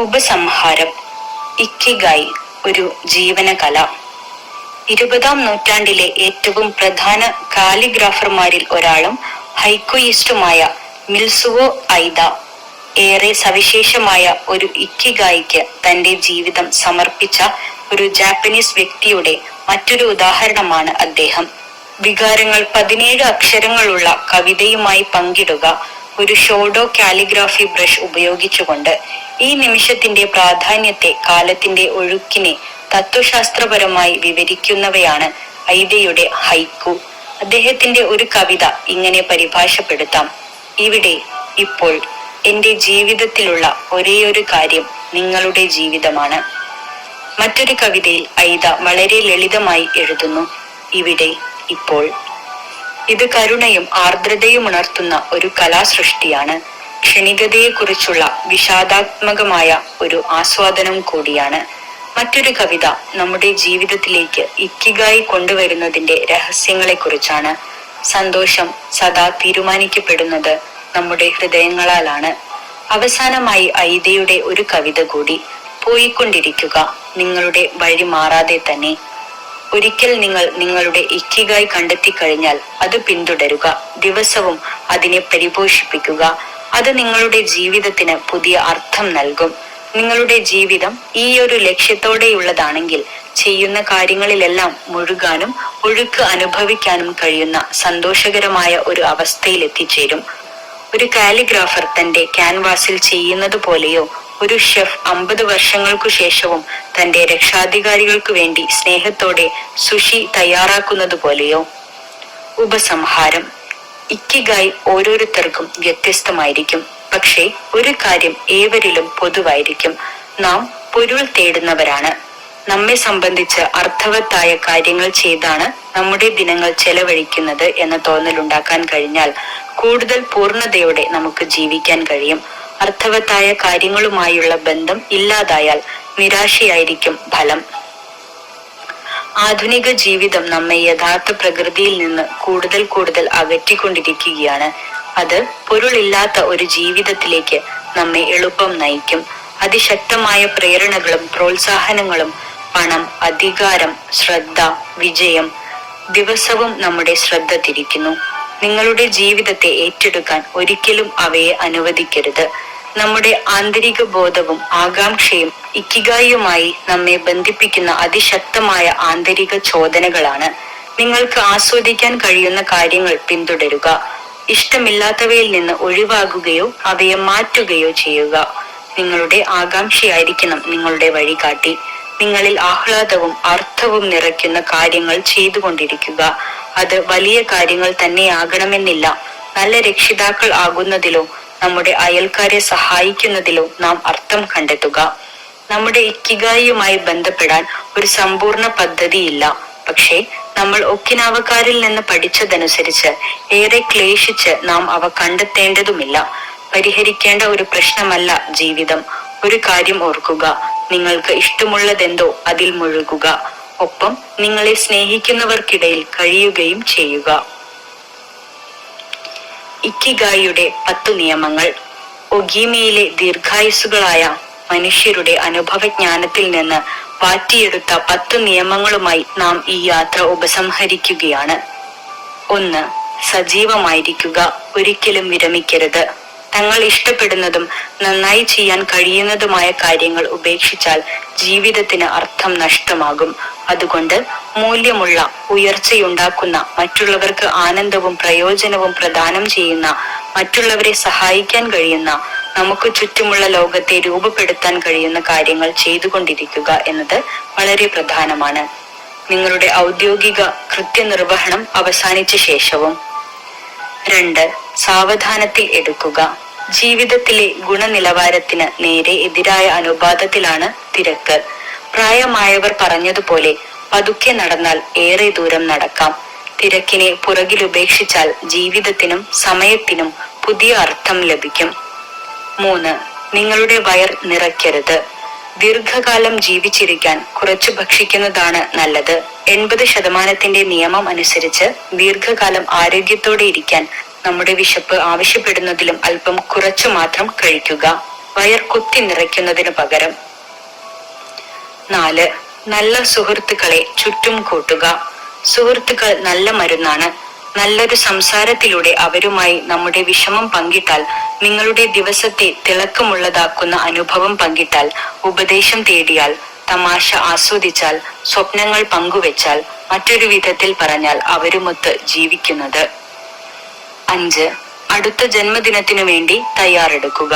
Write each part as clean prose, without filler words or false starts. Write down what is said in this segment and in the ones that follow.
ഉപസംഹാരം. Ikigai ഒരു ജീവനകല. 20-ാം നൂറ്റാണ്ടിലെ ഏറ്റവും പ്രധാന കാലിഗ്രാഫർമാരിൽ ഒരാളും ഹൈക്കുയിസ്റ്റുമായ മിത്സുവോ ഐദ ഏറെ സവിശേഷമായ ഒരു ഇക്കിഗായിക്ക് തന്റെ ജീവിതം സമർപ്പിച്ച ഒരു ജാപ്പനീസ് വ്യക്തിയുടെ മറ്റൊരു ഉദാഹരണമാണ് അദ്ദേഹം. വികാരങ്ങൾ 17 അക്ഷരങ്ങളുള്ള കവിതയുമായി പങ്കിടുക ഒരു ഷോഡോ കാലിഗ്രാഫി ബ്രഷ് ഉപയോഗിച്ചുകൊണ്ട്. ഈ നിമിഷത്തിന്റെ പ്രാധാന്യത്തെ, കാലത്തിന്റെ ഒഴുക്കിനെ തത്വശാസ്ത്രപരമായി വിവരിക്കുന്നവയാണ് ഐദയുടെ ഹൈക്കു. അദ്ദേഹത്തിന്റെ ഒരു കവിത ഇങ്ങനെ പരിഭാഷപ്പെടുത്താം: ഇവിടെ, ഇപ്പോൾ, എന്റെ ജീവിതത്തിലുള്ള ഒരേയൊരു കാര്യം നിങ്ങളുടെ ജീവിതമാണ്. മറ്റൊരു കവിതയിൽ ഐദ വളരെ ലളിതമായി എഴുതുന്നു: ഇവിടെ, ഇപ്പോൾ. ഇത് കരുണയും ആർദ്രതയും ഉണർത്തുന്ന ഒരു കലാസൃഷ്ടിയാണ്. ക്ഷണികതയെക്കുറിച്ചുള്ള വിഷാദാത്മകമായ ഒരു ആസ്വാദനം കൂടിയാണ്. മറ്റൊരു കവിത നമ്മുടെ ജീവിതത്തിലേക്ക് ഇക്കിഗായി കൊണ്ടുവരുന്നതിന്റെ രഹസ്യങ്ങളെക്കുറിച്ചാണ്. സന്തോഷം സദാ തീരുമാനിക്കപ്പെടുന്നത് നമ്മുടെ ഹൃദയങ്ങളാലാണ്. അവസാനമായി ഐദയുടെ ഒരു കവിത കൂടി: പോയിക്കൊണ്ടിരിക്കുക, നിങ്ങളുടെ വഴി മാറാതെ തന്നെ. ഒരിക്കൽ നിങ്ങൾ നിങ്ങളുടെ ഇക്കിഗായി കണ്ടെത്തിക്കഴിഞ്ഞാൽ അത് പിന്തുടരുക, ദിവസവും അതിനെ പരിപോഷിപ്പിക്കുക. അത് നിങ്ങളുടെ ജീവിതത്തിന് പുതിയ അർത്ഥം നൽകും. നിങ്ങളുടെ ജീവിതം ഈ ഒരു ലക്ഷ്യത്തോടെയുള്ളതാണെങ്കിൽ ചെയ്യുന്ന കാര്യങ്ങളിലെല്ലാം മുഴുകാനും ഒഴുക്ക് അനുഭവിക്കാനും കഴിയുന്ന സന്തോഷകരമായ ഒരു അവസ്ഥയിൽ എത്തിച്ചേരും. ഒരു കാലിഗ്രാഫർ തന്റെ ക്യാൻവാസിൽ ചെയ്യുന്നത് പോലെയോ, ഒരു ഷെഫ് 50 വർഷങ്ങൾക്കു ശേഷവും തന്റെ രക്ഷാധികാരികൾക്കു വേണ്ടി സ്നേഹത്തോടെ സുഷി തയ്യാറാക്കുന്നത് പോലെയോ. ഉപസംഹാരം. ഇക്കിഗായ് ഓരോരുത്തർക്കും വ്യത്യസ്തമായിരിക്കും. പക്ഷേ ഒരു കാര്യം ഏവരിലും പൊതുവായിരിക്കും: നാം പൊരുൾ തേടുന്നവരാണ്. നമ്മെ സംബന്ധിച്ച് അർത്ഥവത്തായ കാര്യങ്ങൾ ചെയ്താണ് നമ്മുടെ ദിനങ്ങൾ ചെലവഴിക്കുന്നത് എന്ന തോന്നലുണ്ടാക്കാൻ കഴിഞ്ഞാൽ കൂടുതൽ പൂർണ്ണതയോടെ നമുക്ക് ജീവിക്കാൻ കഴിയും. അർത്ഥവത്തായ കാര്യങ്ങളുമായുള്ള ബന്ധം ഇല്ലാതായാൽ നിരാശയായിരിക്കും ഫലം. ആധുനിക ജീവിതം നമ്മെ യഥാർത്ഥ പ്രകൃതിയിൽ നിന്ന് കൂടുതൽ കൂടുതൽ അകറ്റിക്കൊണ്ടിരിക്കുകയാണ്. അത് പൊരുളില്ലാത്ത ഒരു ജീവിതത്തിലേക്ക് നമ്മെ എളുപ്പം നയിക്കും. അതിശക്തമായ പ്രേരണകളും പ്രോത്സാഹനങ്ങളും, പണം, അധികാരം, ശ്രദ്ധ, വിജയം, ദിവസവും നമ്മുടെ ശ്രദ്ധ തിരിക്കുന്നു. നിങ്ങളുടെ ജീവിതത്തെ ഏറ്റെടുക്കാൻ ഒരിക്കലും അവയെ അനുവദിക്കരുത്. നമ്മുടെ ആന്തരിക ബോധവും ആകാംക്ഷയും ഇക്കിഗായിയുമായി നമ്മെ ബന്ധിപ്പിക്കുന്ന അതിശക്തമായ ആന്തരിക ചോദനകളാണ്. നിങ്ങൾക്ക് ആസ്വദിക്കാൻ കഴിയുന്ന കാര്യങ്ങൾ പിന്തുടരുക. ഇഷ്ടമില്ലാത്തവയിൽ നിന്ന് ഒഴിവാകുകയോ അവയെ മാറ്റുകയോ ചെയ്യുക. നിങ്ങളുടെ ആകാംക്ഷയായിരിക്കണം നിങ്ങളുടെ വഴികാട്ടി. നിങ്ങളിൽ ആഹ്ലാദവും അർത്ഥവും നിറയ്ക്കുന്ന കാര്യങ്ങൾ ചെയ്തുകൊണ്ടിരിക്കുക. അത് വലിയ കാര്യങ്ങൾ തന്നെയാകണമെന്നില്ല. നല്ല രക്ഷിതാക്കൾ ആകുന്നതിലോ നമ്മുടെ അയൽക്കാരെ സഹായിക്കുന്നതിലോ നാം അർത്ഥം കണ്ടെത്തുക. നമ്മുടെ ഇക്കിഗായിയുമായി ബന്ധപ്പെടാൻ ഒരു സമ്പൂർണ്ണ പദ്ധതിയില്ല. പക്ഷേ നമ്മൾ ഒക്കിനാവക്കാരിൽ നിന്ന് പഠിച്ചതനുസരിച്ച് ഏറെ ക്ലേശിച്ച് നാം അവ കണ്ടെത്തേണ്ടതുമില്ല. പരിഹരിക്കേണ്ട ഒരു പ്രശ്നമല്ല ജീവിതം. ഒരു കാര്യം ഓർക്കുക: നിങ്ങൾക്ക് ഇഷ്ടമുള്ളതെന്തോ അതിൽ മുഴുകുക. ഒപ്പം നിങ്ങളെ സ്നേഹിക്കുന്നവർക്കിടയിൽ കഴിയുകയും ചെയ്യുക. ഇക്കിഗായിയുടെ 10 നിയമങ്ങൾ. ഒഗീമയിലെ ദീർഘായുസ്സുകളായ മനുഷ്യരുടെ അനുഭവജ്ഞാനത്തിൽ നിന്ന് വാറ്റിയെടുത്ത 10 നിയമങ്ങളുമായി നാം ഈ യാത്ര ഉപസംഹരിക്കുകയാണ്. 1. സജീവമായിരിക്കുക. ഒരിക്കലും വിരമിക്കരുത്. തങ്ങൾ ഇഷ്ടപ്പെടുന്നതും നന്നായി ചെയ്യാൻ കഴിയുന്നതുമായ കാര്യങ്ങൾ ഉപേക്ഷിച്ചാൽ ജീവിതത്തിന് അർത്ഥം നഷ്ടമാകും. അതുകൊണ്ട് മൂല്യമുള്ള, ഉയർച്ചയുണ്ടാക്കുന്ന, മറ്റുള്ളവർക്ക് ആനന്ദവും പ്രയോജനവും പ്രദാനം ചെയ്യുന്ന, മറ്റുള്ളവരെ സഹായിക്കാൻ കഴിയുന്ന, നമുക്ക് ചുറ്റുമുള്ള ലോകത്തെ രൂപപ്പെടുത്താൻ കഴിയുന്ന കാര്യങ്ങൾ ചെയ്തുകൊണ്ടിരിക്കുക എന്നത് വളരെ പ്രധാനമാണ്. നിങ്ങളുടെ ഔദ്യോഗിക കൃത്യനിർവഹണം അവസാനിച്ച ശേഷവും. 2. സാവധാനത്തിൽ എടുക്കുക. ജീവിതത്തിലെ ഗുണനിലവാരത്തിന് നേരെ എതിരായ അനുപാതത്തിലാണ് തിരക്ക്. പ്രായമായവർ പറഞ്ഞതുപോലെ പതുക്കെ നടന്നാൽ ഏറെ ദൂരം നടക്കാം. തിരക്കിനെ പുറകിലുപേക്ഷിച്ചാൽ ജീവിതത്തിനും സമയത്തിനും പുതിയ അർത്ഥം ലഭിക്കും. 3. നിങ്ങളുടെ വയർ നിറയ്ക്കരുത്. ദീർഘകാലം ജീവിച്ചിരിക്കാൻ കുറച്ചു ഭക്ഷിക്കുന്നതാണ് നല്ലത്. 80% നിയമം അനുസരിച്ച് ദീർഘകാലം ആരോഗ്യത്തോടെ ഇരിക്കാൻ നമ്മുടെ വിശപ്പ് ആവശ്യപ്പെടുന്നതിലും അല്പം കുറച്ചു മാത്രം കഴിക്കുക, വയർ കുത്തി നിറയ്ക്കുന്നതിനു പകരം. 4. നല്ല സുഹൃത്തുക്കളെ ചുറ്റും കൂട്ടുക. സുഹൃത്തുക്കൾ നല്ല മരുന്നാണ്. നല്ലൊരു സംസാരത്തിലൂടെ അവരുമായി നമ്മുടെ വിഷമം പങ്കിട്ടാൽ, നിങ്ങളുടെ ദിവസത്തെ തിളക്കമുള്ളതാക്കുന്ന അനുഭവം പങ്കിട്ടാൽ, ഉപദേശം തേടിയാൽ, തമാശ ആസ്വദിച്ചാൽ, സ്വപ്നങ്ങൾ പങ്കുവെച്ചാൽ, മറ്റൊരു വിധത്തിൽ പറഞ്ഞാൽ അവരുമൊത്ത് ജീവിക്കുന്നത്. 5. അടുത്ത ജന്മദിനത്തിനു വേണ്ടി തയ്യാറെടുക്കുക.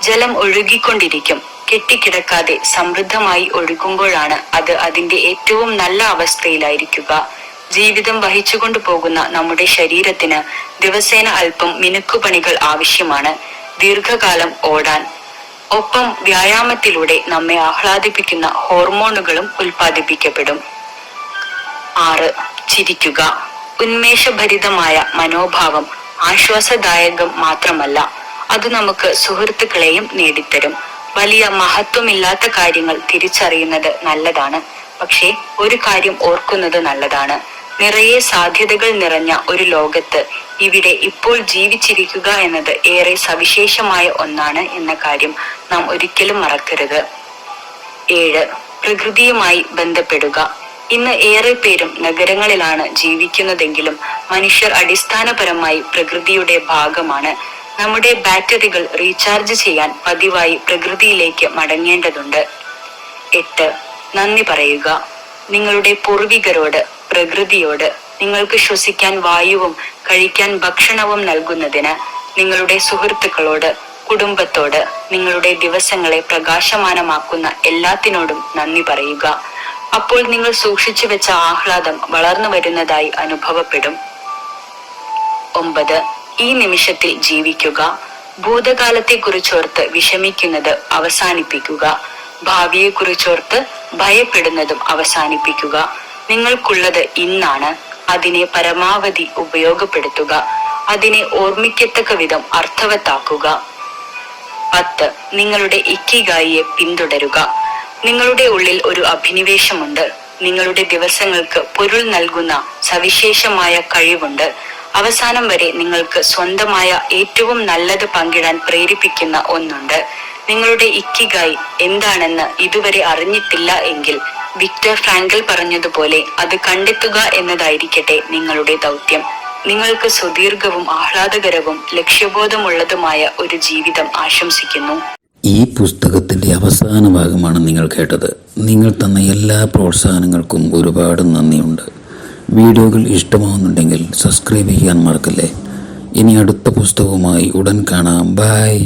ജലം ഒഴുകിക്കൊണ്ടിരിക്കും. കെട്ടിക്കിടക്കാതെ സമൃദ്ധമായി ഒഴുകുമ്പോഴാണ് അത് അതിന്റെ ഏറ്റവും നല്ല അവസ്ഥയിലായിരിക്കുക. ജീവിതം വഹിച്ചുകൊണ്ടു പോകുന്ന നമ്മുടെ ശരീരത്തിന് ദിവസേന അല്പം മിനുക്കുപണികൾ ആവശ്യമാണ് ദീർഘകാലം ഓടാൻ. ഒപ്പം വ്യായാമത്തിലൂടെ നമ്മെ ആഹ്ലാദിപ്പിക്കുന്ന ഹോർമോണുകളും ഉൽപ്പാദിപ്പിക്കപ്പെടും. 6. ചിരിക്കുക. ഉന്മേഷഭരിതമായ മനോഭാവം ആശ്വാസദായകം മാത്രമല്ല, അത് നമുക്ക് സുഹൃത്തുക്കളെയും നേടിത്തരും. വലിയ മഹത്വമില്ലാത്ത കാര്യങ്ങൾ തിരിച്ചറിയുന്നത് നല്ലതാണ്, പക്ഷേ ഒരു കാര്യം ഓർക്കുന്നത് നല്ലതാണ്. നിറയെ സാധ്യതകൾ നിറഞ്ഞ ഒരു ലോകത്ത് ഇവിടെ ഇപ്പോൾ ജീവിച്ചിരിക്കുക എന്നത് ഏറെ സവിശേഷമായ ഒന്നാണ് എന്ന കാര്യം നാം ഒരിക്കലും മറക്കരുത്. 7. പ്രകൃതിയുമായി ബന്ധപ്പെടുക. ഇന്ന് ഏറെ പേരും നഗരങ്ങളിലാണ് ജീവിക്കുന്നതെങ്കിലും മനുഷ്യർ അടിസ്ഥാനപരമായി പ്രകൃതിയുടെ ഭാഗമാണ്. നമ്മുടെ ബാറ്ററികൾ റീചാർജ് ചെയ്യാൻ പതിവായി പ്രകൃതിയിലേക്ക് മടങ്ങേണ്ടതുണ്ട്. 8. നന്ദി പറയുക. നിങ്ങളുടെ പൂർവികരോട്, പ്രകൃതിയോട്, നിങ്ങൾക്ക് ശ്വസിക്കാൻ വായുവും കഴിക്കാൻ ഭക്ഷണവും നൽകുന്നതിന്, നിങ്ങളുടെ സുഹൃത്തുക്കളോട്, കുടുംബത്തോട്, നിങ്ങളുടെ ദിവസങ്ങളെ പ്രകാശമാനമാക്കുന്ന എല്ലാത്തിനോടും നന്ദി പറയുക. അപ്പോൾ നിങ്ങൾ സൂക്ഷിച്ചു വെച്ച ആഹ്ലാദം വളർന്നു വരുന്നതായി അനുഭവപ്പെടും. 9. ഈ നിമിഷത്തിൽ ജീവിക്കുക. ഭൂതകാലത്തെക്കുറിച്ചോർത്ത് വിഷമിക്കുന്നത് അവസാനിപ്പിക്കുക. ഭാവിയെക്കുറിച്ചോർത്ത് ഭയപ്പെടുന്നതും അവസാനിപ്പിക്കുക. നിങ്ങൾക്കുള്ളത് ഇന്നാണ്. അതിനെ പരമാവധി ഉപയോഗപ്പെടുത്തുക. അതിനെ ഓർമ്മിക്കത്തക്ക വിധം അർത്ഥവത്താക്കുക. 10. നിങ്ങളുടെ ഇക്കിഗായിയെ പിന്തുടരുക. നിങ്ങളുടെ ഉള്ളിൽ ഒരു അഭിനിവേശമുണ്ട്. നിങ്ങളുടെ ദിവസങ്ങൾക്ക് പൊരുൾ നൽകുന്ന സവിശേഷമായ കഴിവുണ്ട്. അവസാനം വരെ നിങ്ങൾക്ക് സ്വന്തമായ ഏറ്റവും നല്ലത് പങ്കിടാൻ പ്രേരിപ്പിക്കുന്ന ഒന്നുണ്ട്. നിങ്ങളുടെ ഇക്കിഗായി എന്താണെന്ന് ഇതുവരെ അറിഞ്ഞിട്ടില്ല എങ്കിൽ, വിക്ടർ ഫ്രാങ്കൽ പറഞ്ഞതുപോലെ അത് കണ്ടെത്തുക എന്നതായിരിക്കട്ടെ നിങ്ങളുടെ ദൗത്യം. നിങ്ങൾക്ക് സുദീർഘവും ആഹ്ലാദകരവും ലക്ഷ്യബോധമുള്ളതുമായ ഒരു ജീവിതം ആശംസിക്കുന്നു. ഈ പുസ്തകത്തിൻ്റെ അവസാന ഭാഗമാണ് നിങ്ങൾ കേട്ടത്. നിങ്ങൾ തന്ന എല്ലാ പ്രോത്സാഹനങ്ങൾക്കും ഒരുപാട് നന്ദിയുണ്ട്. വീഡിയോകൾ ഇഷ്ടമാവുന്നുണ്ടെങ്കിൽ സബ്സ്ക്രൈബ് ചെയ്യാൻ മറക്കല്ലേ. ഇനി അടുത്ത പുസ്തകവുമായി ഉടൻ കാണാം. ബൈ.